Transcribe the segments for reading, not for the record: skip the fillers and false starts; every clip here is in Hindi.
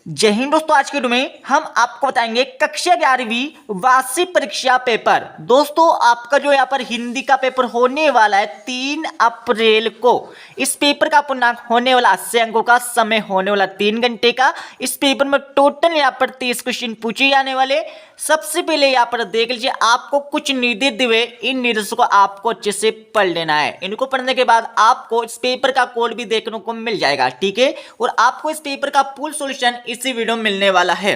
जय हिंद दोस्तों, आज के वीडियो में हम आपको बताएंगे कक्षा 11वीं वार्षिक परीक्षा पेपर। दोस्तों आपका जो यहाँ पर हिंदी का पेपर होने वाला है 3 अप्रैल को। इस पेपर का पूर्णांक होने वाला 80 अंकों का, समय होने वाला 3 घंटे का। इस पेपर में टोटल यहाँ पर 30 क्वेश्चन पूछे जाने वाले। सबसे पहले यहाँ पर देख लीजिए, आपको कुछ निर्देश दिए, इन निर्देशों को आपको अच्छे से पढ़ लेना है। इनको पढ़ने के बाद आपको इस पेपर का कोड भी देखने को मिल जाएगा, ठीक है। और आपको इस पेपर का फुल सॉल्यूशन इसी वीडियो में मिलने वाला है।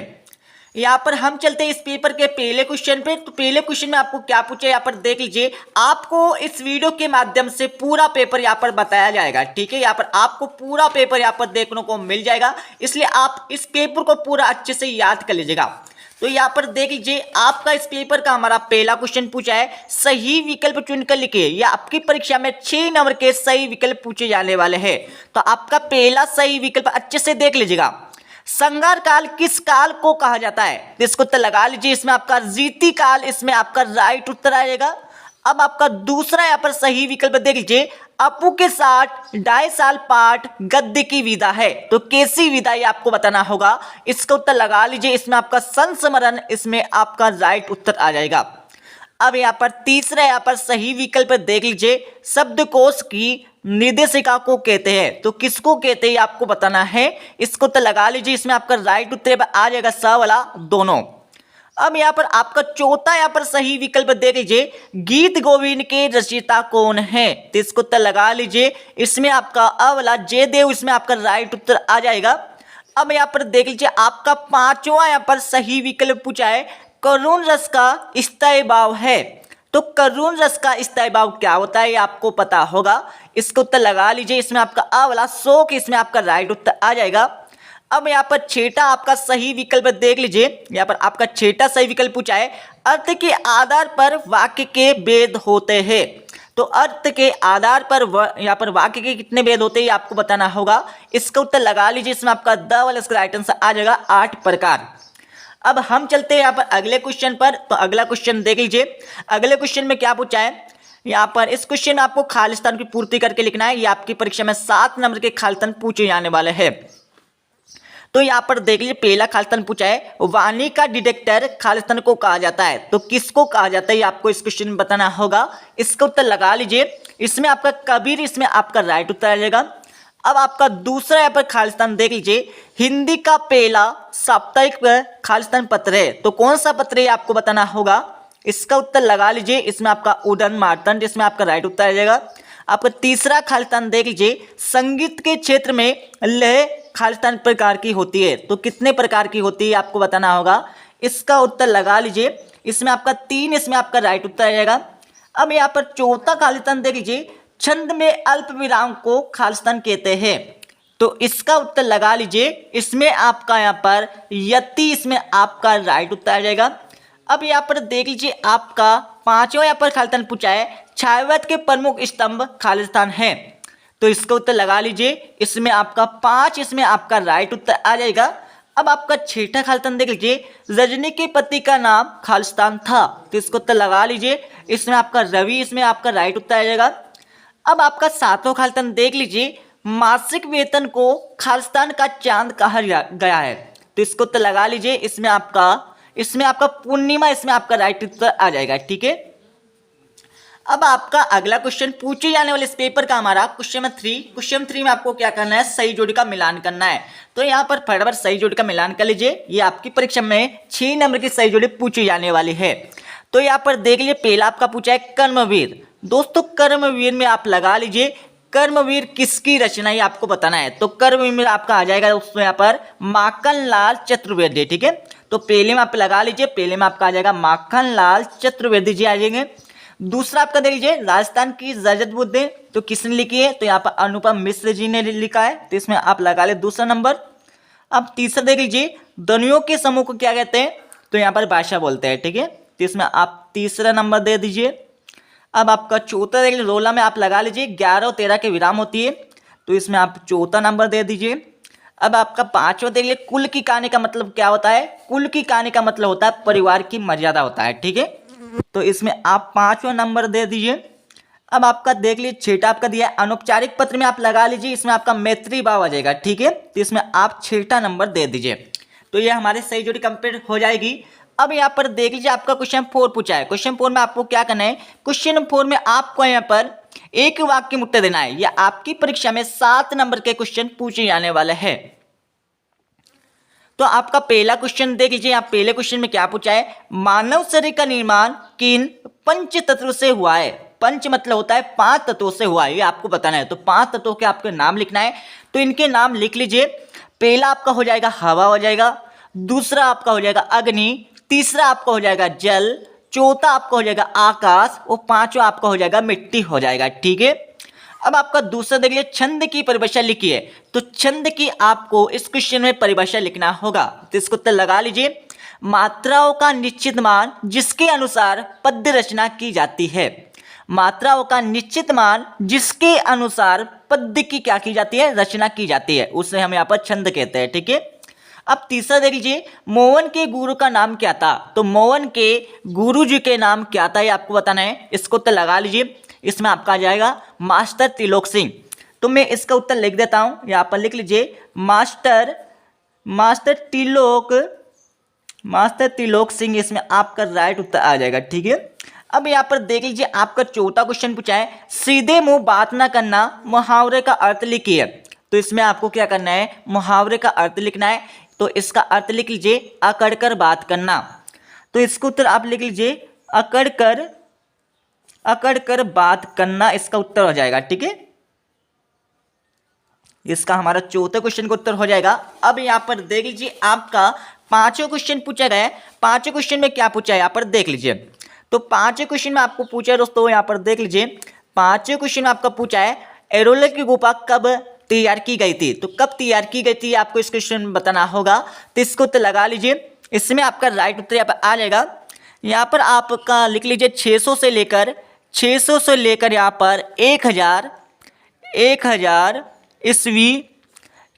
यहाँ पर हम चलते हैं इस पेपर के पहले क्वेश्चन पे। तो पहले क्वेश्चन में आपको क्या पूछा है यहाँ पर देख लीजिए। आपको इस वीडियो के माध्यम से पूरा पेपर यहाँ पर बताया जाएगा, ठीक है। यहाँ पर आपको पूरा पेपर यहाँ पर देखने को मिल जाएगा, इसलिए आप इस पेपर को पूरा अच्छे से याद कर लीजिएगा। तो यहाँ पर देख लीजिए, आपका इस पेपर का हमारा पहला क्वेश्चन पूछा है, सही विकल्प चुनकर लिखिए। या आपकी परीक्षा में 6 नंबर के सही विकल्प पूछे जाने वाले हैं। तो आपका पहला सही विकल्प अच्छे से देख लीजिएगा। संगार काल किस काल को कहा जाता है? तो इसको उत्तर लगा लीजिए। इसमें आपका रीति काल, इसमें आपका राइट उत्तर आएगा। अब आपका दूसरा यहाँ पर सही विकल्प देख लीजिए, अपू के साथ 2.5 साल पाठ गद्य की विधा है। तो कैसी विधा ये आपको बताना होगा, इसका उत्तर लगा लीजिए। इसमें आपका संस्मरण, इसमें आपका राइट उत्तर आ जाएगा। अब यहाँ पर तीसरा यहाँ पर सही विकल्प देख लीजिए, शब्दकोश की निर्देशिका को कहते हैं। तो किसको कहते हैं आपको बताना है, इसको उत्तर लगा लीजिए। इसमें आपका राइट उत्तर आ जाएगा स वाला दोनों। अब यहाँ पर आपका चौथा यहाँ पर सही विकल्प देख लीजिए, गीत गोविंद के रचयिता कौन है? तो इसको उत्तर लगा लीजिए। इसमें आपका अ वाला जयदेव, इसमें आपका राइट उत्तर आ जाएगा। अब यहाँ पर देख लीजिए, आपका पांचवा यहाँ पर सही विकल्प पूछा है, करुण रस का स्थायी भाव है। तो करुण रस का स्थायी भाव क्या होता है ये आपको पता होगा, इसको उत्तर लगा लीजिए। इसमें आपका अ वाला शोक, इसमें आपका राइट उत्तर आ जाएगा। अब यहाँ पर छठा आपका सही विकल्प देख लीजिए। यहाँ पर आपका छठा सही विकल्प पूछा है, अर्थ के आधार पर वाक्य के भेद होते हैं। तो अर्थ के आधार पर यहाँ पर वाक्य के कितने भेद होते हैं ये आपको बताना होगा, इसका उत्तर लगा लीजिए। इसमें आपका द वाला इसका राइट आंसर आ जाएगा 8 प्रकार। अब हम चलते हैं यहाँ पर अगले क्वेश्चन पर। तो अगला क्वेश्चन देख लीजिए। अगले क्वेश्चन में क्या पूछा है यहाँ पर, इस क्वेश्चन में आपको खालिस्तान की पूर्ति करके लिखना है। ये आपकी परीक्षा में 7 नंबर के खालिस्तान पूछे जाने वाले हैं। तो यहाँ पर देख लीजिए, पहला खालिस्तान पूछा है, वाणी का डिटेक्टर खालिस्तान को कहा जाता है। तो किसको कहा जाता है ये आपको इस क्वेश्चन में बताना होगा, इसका उत्तर लगा लीजिए। इसमें आपका कबीर, इसमें आपका राइट उत्तर आ जाएगा। अब आपका दूसरा यहाँ पर खालिस्तान देख लीजिए, हिंदी का पहला साप्ताहिक खालिस्तान पत्र है। तो कौन सा पत्र है आपको बताना होगा, इसका उत्तर लगा लीजिए। इसमें आपका उदन मार्तंड, इसमें आपका राइट उत्तर आ जाएगा। आपका तीसरा खालिस्तान देख लीजिए, संगीत के क्षेत्र में लय खालिस्तान प्रकार की होती है। तो कितने प्रकार की होती है आपको बताना होगा, इसका उत्तर लगा लीजिए। इसमें आपका 3, इसमें आपका राइट उत्तर आ जाएगा। अब यहाँ पर चौथा खालिस्तान देख लीजिए, छंद में अल्प विराम को खालिस्तान कहते हैं। तो इसका उत्तर लगा लीजिए। इसमें आपका यहाँ पर यति, इसमें आपका राइट उत्तर आ जाएगा। अब यहाँ पर देख लीजिए, आपका पांचवा यहाँ पर खालिस्तान पूछा है, छायावाद के प्रमुख स्तंभ खालिस्तान है। तो इसका उत्तर लगा लीजिए। इसमें आपका 5, इसमें आपका राइट उत्तर आ जाएगा। अब आपका छठा खालिस्तान देख लीजिए, रजनी के पति का नाम खालिस्तान था। तो इसको उत्तर लगा लीजिए। इसमें आपका रवि, इसमें आपका राइट उत्तर आ जाएगा। अब आपका सातवां खालिस्तान देख लीजिए, मासिक वेतन को खालिस्तान का चांद कहा गया है। तो इसको उत्तर लगा लीजिए। इसमें आपका पूर्णिमा, इसमें आपका राइट उत्तर आ जाएगा, ठीक है। अब आपका अगला क्वेश्चन पूछे जाने वाले इस पेपर का हमारा क्वेश्चन 3। क्वेश्चन 3 में आपको क्या करना है, सही जोड़ी का मिलान करना है। तो यहाँ पर फटाफट सही जोड़ी का मिलान कर लीजिए। ये आपकी परीक्षा में 6 नंबर की सही जोड़ी पूछी जाने वाली है। तो यहाँ पर देख लीजिए, पहला आपका पूछा है कर्मवीर। दोस्तों कर्मवीर में आप लगा लीजिए, कर्मवीर किसकी रचना है आपको बताना है। तो कर्मवीर में आपका आ जाएगा दोस्तों यहाँ पर माखन लाल चतुर्वेदी, ठीक है। तो पहले में आप लगा लीजिए, पहले में आपका आ जाएगा माखन लाल चतुर्वेदी जी आ जाएंगे। दूसरा आपका देख लीजिए, राजस्थान की रजत बुद्धे, तो किसने लिखी है? तो यहाँ पर अनुपम मिश्र जी ने लिखा है। तो इसमें आप लगा ले दूसरा नंबर। अब तीसरा देख लीजिए, ध्वनियों के समूह को क्या कहते हैं? तो यहाँ पर भाषा बोलते हैं, ठीक है। तो इसमें आप तीसरा नंबर दे दीजिए। अब आपका चौथा देख लीजिए, रोला में आप लगा लीजिए 11 और 13 के विराम होती है। तो इसमें आप चौथा नंबर दे दीजिए। अब आपका पांचवा देख लीजिए, कुल की कहानी का मतलब क्या होता है? कुल की कहानी का मतलब होता है परिवार की मर्यादा होता है, ठीक है। तो इसमें आप 5वां नंबर दे दीजिए। अब आपका देख लीजिए, छठा आपका दिया है अनौपचारिक पत्र में आप लगा लीजिए। इसमें आपका मैत्री भाव आ जाएगा, ठीक है। तो इसमें आप छठा नंबर दे दीजिए। तो ये हमारे सही जोड़ी कंप्लीट हो जाएगी। अब यहाँ पर देख लीजिए आपका क्वेश्चन 4 पूछा है। क्वेश्चन 4 में आपको क्या करना है, क्वेश्चन 4 में आपको यहाँ पर एक वाक्य में उत्तर देना है। यह आपकी परीक्षा में 7 नंबर के क्वेश्चन पूछे जाने वाले हैं। तो आपका पहला क्वेश्चन देख लीजिए, यहाँ पहले क्वेश्चन में क्या पूछा है, मानव शरीर का निर्माण किन 5 तत्वों से हुआ है। पंच मतलब होता है 5 तत्वों से हुआ है, ये आपको बताना है। तो 5 तत्वों के आपके नाम लिखना है। तो इनके नाम लिख लीजिए। पहला आपका हो जाएगा हवा हो जाएगा, दूसरा आपका हो जाएगा अग्नि, तीसरा आपका हो जाएगा जल, चौथा आपका हो जाएगा आकाश और पांचवा आपका हो जाएगा मिट्टी हो जाएगा। ठीक है। अब आपका दूसरा देखिए, छंद की परिभाषा लिखी है। तो छंद की आपको इस क्वेश्चन में परिभाषा लिखना होगा। तो इसको उत्तर लगा लीजिए, मात्राओं का निश्चित मान जिसके अनुसार पद्य रचना की जाती है। मात्राओं का निश्चित मान जिसके अनुसार पद्य की क्या की जाती है, रचना की जाती है, उसे हम यहाँ पर छंद कहते हैं। ठीक है। अब तीसरा देख लीजिए, मोहन के गुरु का नाम क्या था। तो मोहन के गुरु जी के नाम क्या था, ये आपको बताना है। इसको उत्तर लगा लीजिए। इसमें आपका आ जाएगा मास्टर त्रिलोक सिंह। तो मैं इसका उत्तर लिख देता हूं, यहाँ पर लिख लीजिए मास्टर त्रिलोक सिंह, इसमें आपका राइट उत्तर आ जाएगा। ठीक है। अब यहाँ पर देख लीजिए, आपका चौथा क्वेश्चन पूछा है, सीधे मुंह बात ना करना, मुहावरे का अर्थ लिखिए। तो इसमें आपको क्या करना है, मुहावरे का अर्थ लिखना है। तो इसका अर्थ लिख लीजिए, अकड़ कर बात करना। तो इसका उत्तर आप लिख लीजिए, अकड़ कर बात करना, इसका उत्तर हो जाएगा। ठीक है। इसका हमारा चौथे क्वेश्चन का उत्तर हो जाएगा। अब यहाँ पर देख लीजिए, आपका पांचों क्वेश्चन पूछा गया है। पांचों क्वेश्चन में क्या पूछा है, यहाँ पर देख लीजिए। तो पांचों क्वेश्चन में आपको पूछा है दोस्तों, यहाँ पर देख लीजिए, पांचों क्वेश्चन में आपका पूछा है, एरोला की गुफा कब तैयार की गई थी। तो कब तैयार की गई थी आपको इस क्वेश्चन में बताना होगा। तो इसको उत्तर लगा लीजिए। इसमें आपका राइट उत्तर यहाँ पर आ जाएगा। यहाँ पर आपका लिख लीजिए 600 से लेकर यहाँ पर 1000 ईस्वी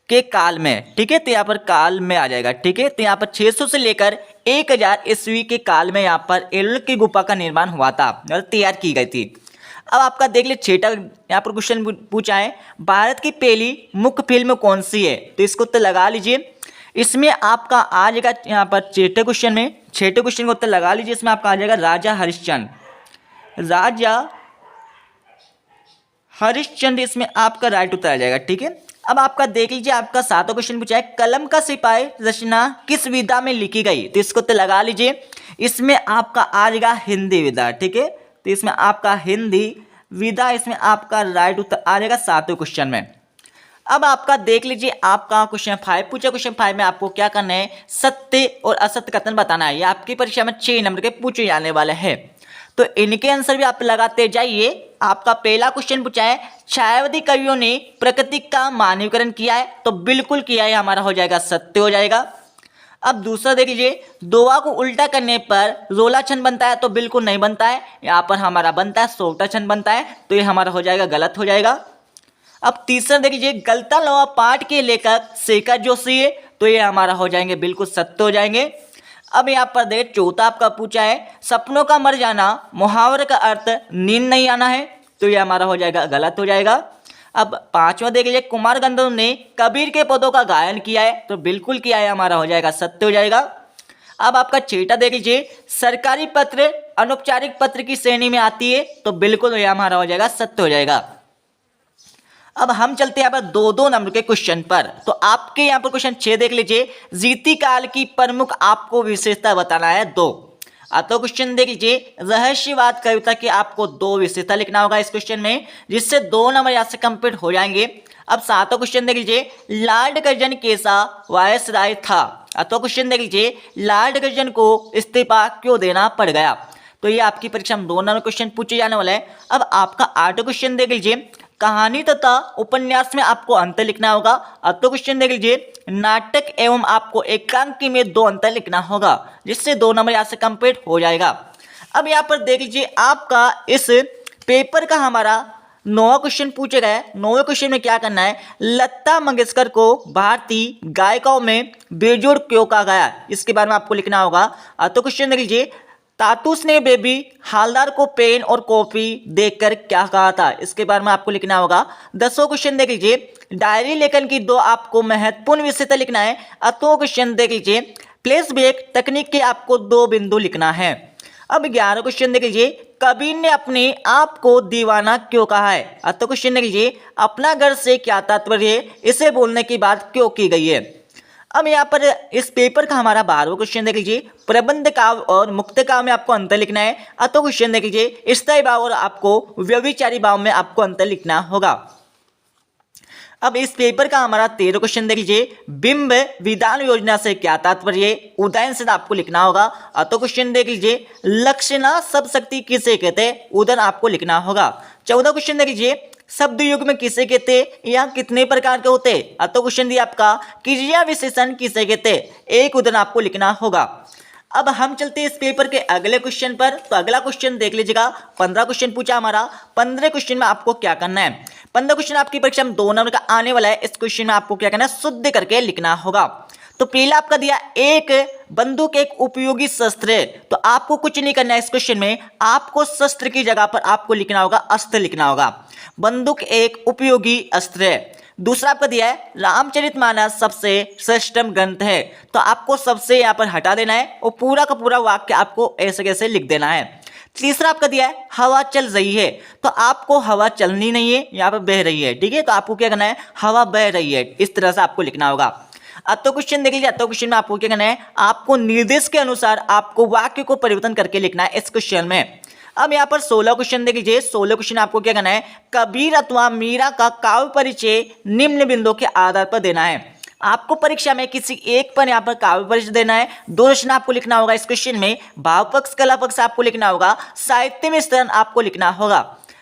के काल में। ठीक है। तो यहाँ पर काल में आ जाएगा। ठीक है। तो यहाँ पर 600 से लेकर 1000 ईस्वी के काल में यहाँ पर एलोरा की गुफा का निर्माण हुआ था, तैयार की गई थी। अब आपका देख लीजिए छठा यहाँ पर क्वेश्चन पूछा है, भारत की पहली मुख्य फिल्म कौन सी है। तो इसको उत्तर लगा लीजिए। इसमें आपका आ जाएगा यहाँ पर छठे क्वेश्चन का उत्तर लगा लीजिए। इसमें आपका आ जाएगा राजा हरिश्चंद्र, इसमें आपका राइट उत्तर आ जाएगा। ठीक है। अब आपका देख लीजिए, आपका सातवां क्वेश्चन पूछा है, कलम का सिपाही रचना किस विधा में लिखी गई। तो इसको उत्तर लगा लीजिए। इसमें आपका आ जाएगा हिंदी विधा। ठीक है। तो इसमें आपका हिंदी विधा, इसमें आपका राइट उत्तर आ जाएगा सातवें क्वेश्चन में। अब आपका देख लीजिए, आपका क्वेश्चन 5 पूछा। क्वेश्चन 5 में आपको क्या करना है, सत्य और असत्य कथन बताना है। ये आपकी परीक्षा में 6 नंबर के पूछे जाने वाले हैं। तो इनके आंसर भी आप लगाते जाइए। आपका पहला क्वेश्चन पूछा है, छायावादी कवियों ने प्रकृति का मानवीकरण किया है। तो बिल्कुल किया है, हमारा हो जाएगा सत्य हो जाएगा। अब दूसरा देख लीजिए, दोहा को उल्टा करने पर रोला छंद बनता है। तो बिल्कुल नहीं बनता है, यहाँ पर हमारा बनता है सोटा छंद बनता है। तो ये हमारा हो जाएगा गलत हो जाएगा। अब तीसरा देख लीजिए, गलता लोहा पाठ के लेखक शेखर जोशी है। तो ये हमारा हो जाएंगे बिल्कुल सत्य हो जाएंगे। अब यहाँ पर देख चौथा आपका पूछा है, सपनों का मर जाना, मुहावरे का अर्थ नींद नहीं आना है। तो ये हमारा हो जाएगा गलत हो जाएगा। अब पांचवा देख लीजिए, कुमार गंधर्व ने कबीर के पदों का गायन किया है। तो बिल्कुल किया है, हमारा हो जाएगा सत्य हो जाएगा। अब आपका छठा देख लीजिए, सरकारी पत्र अनौपचारिक पत्र की श्रेणी में आती है। तो बिल्कुल ये हमारा हो जाएगा सत्य हो जाएगा। अब हम चलते हैं यहाँ पर 2-2 नंबर के क्वेश्चन पर। तो आपके यहाँ पर क्वेश्चन 6 देख लीजिए, रीति काल की प्रमुख आपको विशेषता बताना है 2। तो क्वेश्चन देख लीजिए, रहस्यवाद कविता की आपको 2 विशेषता लिखना होगा इस क्वेश्चन में, जिससे 2 नंबर यहाँ से कंप्लीट हो जाएंगे। अब 7वां क्वेश्चन देख लीजिए, लॉर्ड कर्जन कैसा वायसराय था। तो क्वेश्चन देख लीजिए, लॉर्ड कर्जन को इस्तीफा क्यों देना पड़ गया। तो ये आपकी परीक्षा में 2 नंबर क्वेश्चन पूछे जाने वाला है। अब आपका 8वां क्वेश्चन देख लीजिए, कहानी तथा उपन्यास में आपको अंतर लिखना होगा। अब तो क्वेश्चन देख लीजिए, नाटक एवं आपको एकांकी में 2 अंतर लिखना होगा, जिससे 2 नंबर यहाँ से कंप्लीट हो जाएगा। अब यहाँ पर देख लीजिए, आपका इस पेपर का हमारा 9वां क्वेश्चन पूछा गया है। 9वें क्वेश्चन में क्या करना है, लता मंगेशकर को भारतीय गायिकाओं में बेजोड़ क्यों कहा गया, इसके बारे में आपको लिखना होगा। तो क्वेश्चन देख लीजिए, तातुस ने बेबी हालदार को पेन और कॉपी देकर क्या कहा था, इसके बारे में आपको लिखना होगा। 10वां क्वेश्चन देख लीजिए, डायरी लेखन की 2 आपको महत्वपूर्ण विशेषता लिखना है। 8वां क्वेश्चन देख लीजिए, फ्लैशबैक तकनीक के आपको 2 बिंदु लिखना है। अब 11वां क्वेश्चन देख लीजिए, कबीर ने अपने आप को दीवाना क्यों कहा है। 8वां क्वेश्चन देख लीजिए, अपना घर से क्या तात्पर्य, इसे बोलने की बात क्यों की गई है। अब यहाँ पर इस पेपर का हमारा 12वां क्वेश्चन देख लीजिए, प्रबंध काव्य और मुक्त काव्य में आपको अंतर लिखना है। 8वां क्वेश्चन देख लीजिए, स्थायी भाव और आपको व्यभिचारी भाव में आपको अंतर लिखना होगा। अब इस पेपर का हमारा 13वां क्वेश्चन देख लीजिए, बिंब विधान योजना से क्या तात्पर्य, उदाहरण से आपको लिखना होगा। 8वां क्वेश्चन देख लीजिए, लक्षणा सब शक्ति किसे कहते हैं, उदाहरण आपको लिखना होगा। 14वां क्वेश्चन देख लीजिए, शब्द युग में किसे कहते हैं, यहाँ कितने प्रकार के होते हैं। 8वां क्वेश्चन दिया आपका, क्रिया विशेषण किसे कहते हैं, एक उदाहरण आपको लिखना होगा। अब हम चलते हैं इस पेपर के अगले क्वेश्चन पर। तो अगला क्वेश्चन देख लीजिएगा, 15 क्वेश्चन पूछा हमारा। 15 क्वेश्चन में आपको क्या करना है, 15 क्वेश्चन आपकी परीक्षा में 2 नंबर का आने वाला है। इस क्वेश्चन में आपको क्या करना है, शुद्ध करके लिखना होगा। तो पहला आपका दिया, एक बंदूक एक उपयोगी शस्त्र है। तो आपको कुछ नहीं करना है इस क्वेश्चन में, आपको शस्त्र की जगह पर आपको लिखना होगा अस्त्र लिखना होगा। बंदूक एक उपयोगी अस्त्र है। दूसरा आपका दिया है, रामचरितमानस सबसे श्रेष्ठतम ग्रंथ है। तो आपको सबसे यहाँ पर हटा देना है और पूरा का पूरा वाक्य आपको ऐसे कैसे लिख देना है। तीसरा आपका दिया है, हवा चल रही है। तो आपको हवा चलनी नहीं है, यहाँ पर बह रही है, ठीक है। तो आपको क्या करना है, हवा बह रही है, इस तरह से आपको लिखना होगा। तो क्वेश्चन देख लीजिए, तो क्वेश्चन में आपको क्या करना है, आपको निर्देश के अनुसार आपको वाक्य को परिवर्तन करके लिखना है इस क्वेश्चन में। अब यहाँ पर 16 क्वेश्चन देख लीजिए। 16 क्वेश्चन आपको क्या करना है, कबीर अथवा मीरा का काव्य परिचय निम्न बिंदुओं के आधार पर देना है। आपको परीक्षा में किसी एक पर यहाँ पर काव्य परिचय देना है। 2 रचना आपको लिखना होगा इस क्वेश्चन में, भाव पक्ष कला पक्ष आपको लिखना होगा, साहित्य में स्तरण आपको लिखना होगा।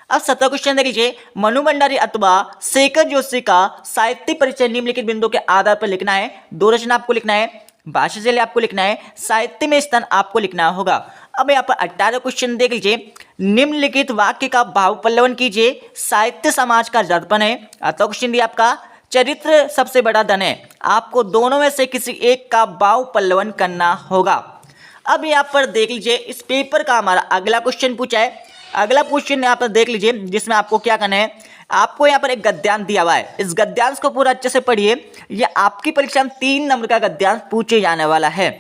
अब 17 क्वेश्चन देख लीजिए, मनु भंडारी अथवा शेखर जोशी का साहित्य परिचय निम्नलिखित बिंदुओं के आधार पर लिखना है। 2 रचना आपको लिखना है, भाषा शैली आपको लिखना है, साहित्य में स्थान आपको लिखना होगा। अब यहाँ पर 18 क्वेश्चन देख लीजिए, निम्नलिखित वाक्य का भाव पल्लवन कीजिए, साहित्य समाज का दर्पण है। 18 क्वेश्चन दिया आपका, चरित्र सबसे बड़ा धन है। आपको दोनों में से किसी एक का भाव पल्लवन करना होगा। अब यहाँ पर देख लीजिए, इस पेपर का हमारा अगला क्वेश्चन पूछा है। अगला क्वेश्चन यहाँ पर देख लीजिए, जिसमें आपको क्या करना है, आपको यहाँ पर एक गद्यांश दिया हुआ है। इस गद्यांश को पूरा अच्छे से पढ़िए, ये आपकी परीक्षा में 3 नंबर का गद्यांश पूछे जाने वाला है।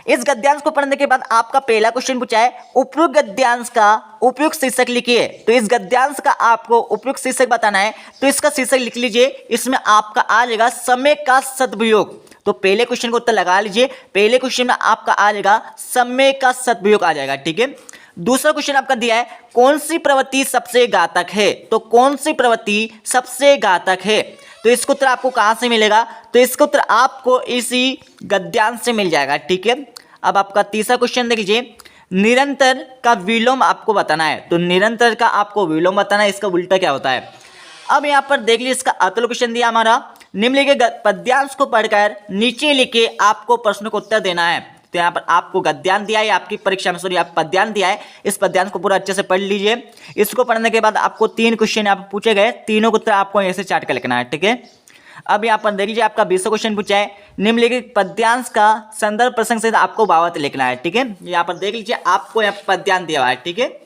इस गद्यांश को पढ़ने के बाद आपका पहला क्वेश्चन पूछा है, उपयुक्त गद्यांश का उपयुक्त शीर्षक लिखिए। तो इस गद्यांश का आपको उपयुक्त शीर्षक बताना है। तो इसका शीर्षक लिख लीजिए, इसमें आपका आ जाएगा समय का सदुपयोग। तो पहले क्वेश्चन को उत्तर लगा लीजिए, पहले क्वेश्चन में आपका आ जाएगा समय का सदुपयोग आ जाएगा, ठीक है। दूसरा क्वेश्चन आपका दिया है, कौन सी प्रवृत्ति सबसे घातक है। तो कौन सी प्रवृत्ति सबसे घातक है, तो इसका उत्तर आपको कहां से मिलेगा, तो इसका उत्तर आपको इसी गद्यांश से मिल जाएगा, ठीक है। अब आपका तीसरा क्वेश्चन देख लीजिए, निरंतर का विलोम आपको बताना है। तो निरंतर का आपको विलोम बताना है, इसका उल्टा क्या होता है। अब यहाँ पर देख लीजिए, इसका अगला क्वेश्चन दिया हमारा, निम्नलिखित पद्यांश को पढ़कर नीचे लिखे आपको प्रश्न को उत्तर देना है। तो यहाँ पर आपको गद्यांश दिया है, आपकी परीक्षा में सॉरी आप पद्यांश दिया है। इस पद्यांश को पूरा अच्छे से पढ़ लीजिए। इसको पढ़ने के बाद आपको 3 क्वेश्चन यहाँ पर पूछे गए, तीनों को उत्तर आपको ऐसे चार्ट कर लिखना है, ठीक है। अब यहाँ पर देख लीजिए, आपका 20वां क्वेश्चन पूछा है, निम्नलिखित पद्यांश का संदर्भ प्रसंग से आपको भावार्थ लिखना है, ठीक है। यहाँ पर देख लीजिए, आपको यहाँ पद्यांश दिया हुआ है, ठीक है।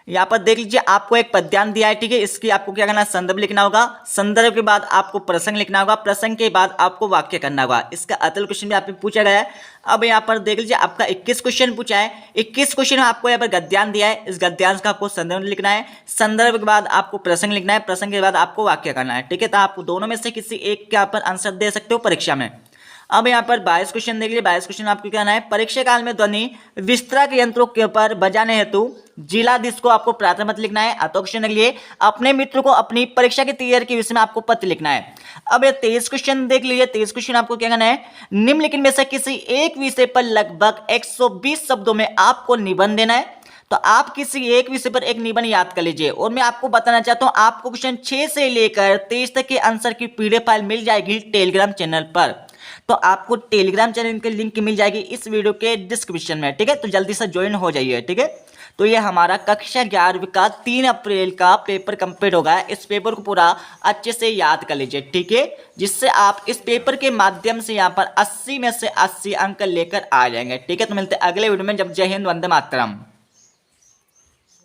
यहाँ पर देख लीजिए, आपको एक पद्यांश दिया है, ठीक है। इसकी आपको क्या करना है, संदर्भ लिखना होगा, संदर्भ के बाद आपको प्रसंग लिखना होगा, प्रसंग के बाद आपको वाक्य करना होगा। इसका अतल क्वेश्चन भी आपसे पूछा गया है। अब यहाँ पर देख लीजिए, आपका 21 क्वेश्चन पूछा है। 21 क्वेश्चन में आपको यहाँ पर गद्यांश दिया है, इस गद्यांश का आपको संदर्भ लिखना है, संदर्भ के बाद आपको प्रसंग लिखना है, प्रसंग के बाद आपको वाक्य करना है, ठीक है। तो आप दोनों में से किसी एक के यहाँ पर आंसर दे सकते हो परीक्षा में। अब यहाँ पर 22 क्वेश्चन देख लीजिए, 22 क्वेश्चन आपको क्या करना है, परीक्षा काल में ध्वनि विस्तारक यंत्रों के ऊपर बजाने हेतु जिलाधीश को आपको प्राथमिक लिखना है। अतो क्वेश्चन के लिए अपने मित्र को अपनी परीक्षा की तैयारी के विषय में आपको पत्र लिखना है। अब ये 23 क्वेश्चन देख लीजिए, 23 क्वेश्चन आपको क्या करना है, निम्नलिखित में से किसी एक विषय पर लगभग 120 शब्दों में आपको निबंध देना है। तो आप किसी एक विषय पर एक निबंध याद कर लीजिए। और मैं आपको बताना चाहता हूं, आपको क्वेश्चन 6 से लेकर 23 तक के आंसर की पीडीएफ फाइल मिल जाएगी टेलीग्राम चैनल पर। तो आपको टेलीग्राम चैनल की लिंक मिल जाएगी इस वीडियो के डिस्क्रिप्शन में, ठीक है। तो जल्दी से ज्वाइन हो जाइए, ठीक है। तो ये हमारा कक्षा 11वीं का 3 अप्रैल का पेपर कंप्लीट हो गया। इस पेपर को पूरा अच्छे से याद कर लीजिए, ठीक है, जिससे आप इस पेपर के माध्यम से यहाँ पर 80 में से 80 अंक लेकर आ जाएंगे। ठीक है, तो मिलते हैं अगले वीडियो में। जब जय हिंद, वंदे मातरम।